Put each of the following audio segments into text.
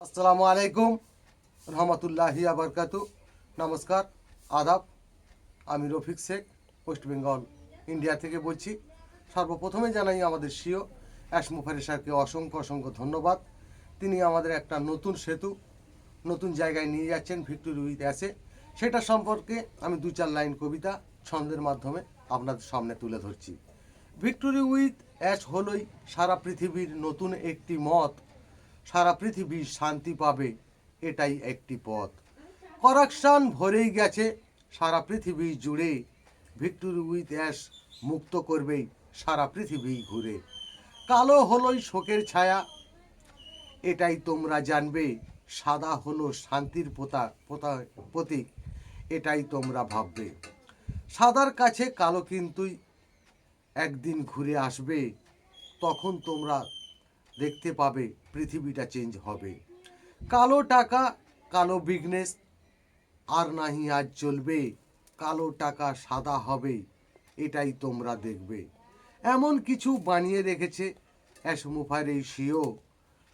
আসসালামু আলাইকুম রহমতুল্লাহি আবরকাতু। নমস্কার, আদাব। আমি রফিক শেখ, ওয়েস্ট বেঙ্গল ইন্ডিয়া থেকে বলছি। সর্বপ্রথমে জানাই আমাদের সিও মুফারি স্যারকে অসংখ্য অসংখ্য ধন্যবাদ। তিনি আমাদের একটা নতুন সেতু নতুন জায়গায় নিয়ে যাচ্ছেন, ভিক্টোরি উইথ অ্যাসে। সেটা সম্পর্কে আমি দু চার লাইন কবিতা ছন্দের মাধ্যমে আপনাদের সামনে তুলে ধরছি। ভিক্টোরি উইথ অ্যাশ হলোই সারা পৃথিবীর নতুন একটি মত, সারা পৃথিবী শান্তি পাবে এটাই একটি পথ। করাপশন ভরেই গেছে সারা পৃথিবী জুড়ে, ভিক্টোরি উইথ অ্যাশ মুক্ত করবেই সারা পৃথিবী ঘুরে। কালো হলোই শোকের ছায়া এটাই তোমরা জানবে, সাদা হলো শান্তির প্রতীক এটাই তোমরা ভাববে। সাদার কাছে কালো কিন্তুই একদিন ঘুরে আসবে, তখন তোমরা দেখতে পাবে পৃথিবীটা চেঞ্জ হবে। কালো টাকা কালো বিজনেস আর নাহি আজ চলবে, কালো টাকা সাদা হবে এটাই তোমরা দেখবে। এমন কিছু বানিয়ে রেখেছে মুফার এই সিও,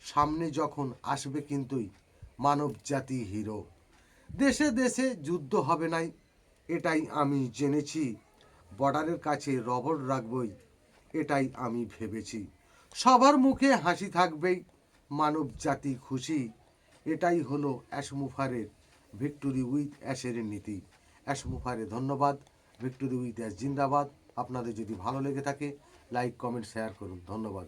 সামনে যখন আসবে কিন্তুই মানব জাতি হিরো। দেশে দেশে যুদ্ধ হবে নাই এটাই আমি জেনেছি, বর্ডারের কাছে রবট রাখবই এটাই আমি ভেবেছি। সবার মুখে হাসি থাকবেই, মানব জাতি খুশি এটাই হলো মুফারের ভিক্টোরি উইথ অ্যাশের নীতি। মুফারে ধন্যবাদ। ভিক্টোরি উইথ অ্যাশ জিন্দাবাদ। আপনাদের যদি ভালো লেগে থাকে লাইক কমেন্ট শেয়ার করুন। ধন্যবাদ।